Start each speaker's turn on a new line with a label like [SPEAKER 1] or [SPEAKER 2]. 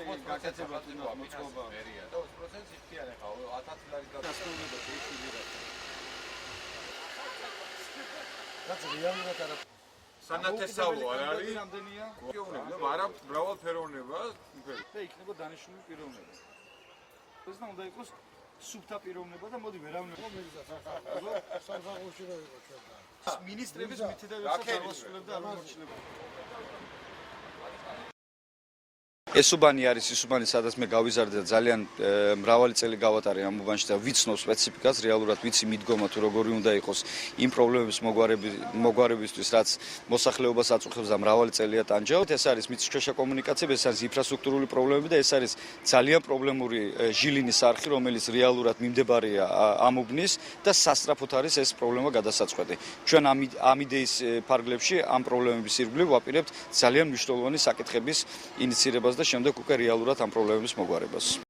[SPEAKER 1] გაკეთება თუნდაც მოწყობა.
[SPEAKER 2] 20% იხდიან ახლა 1000 ლარი
[SPEAKER 1] დასწავლება შეიძლება.
[SPEAKER 3] რაც რეალურად არა
[SPEAKER 1] სანათესავო არ არის?
[SPEAKER 3] რამდენია?
[SPEAKER 1] პიროვნება, მაგრამ მრავალფეროვნება,
[SPEAKER 3] და იქნება დანიშნული პიროვნება. ეს უნდა იყოს სუბთა პიროვნება და მოდი ვერავნებო მეგზას. სამსახურში რო იყო ჩვენ და. მინისტრების მითითებებსაც არ ვასრულებდა არ მომორჩილებდა.
[SPEAKER 4] ესუბანი არის ისუბანი, სადაც მე გავიზარდე და ძალიან მრავალი წელი გავატარე ამ უბანში და ვიცნობ სპეციფიკას, რეალურად ვიცი მიდგომა თუ როგორი უნდა იყოს იმ პრობლემების მოგვარებისთვის, რაც მოსახლეობას აწუხებს და მრავალი წელია ტანჯავთ. ეს არის მიწისქვეშა კომუნიკაციები, ეს არის ინფრასტრუქტურული პრობლემები და ეს არის ძალიან პრობლემური ჟილინის არხი, რომელიც რეალურად მიმდებარეა ამ უბნის და სასწრაფოდ არის ეს პრობლემა გადასაწყვეტი. ჩვენ ამ იდეის ფარგლებში ამ პრობლემების ირგვლივ ვაპირებთ ძალიან მნიშვნელოვანი საკითხების ინიცირებას და შემდეგ უკვე რეალურად ამ პრობლემების მოგვარებას.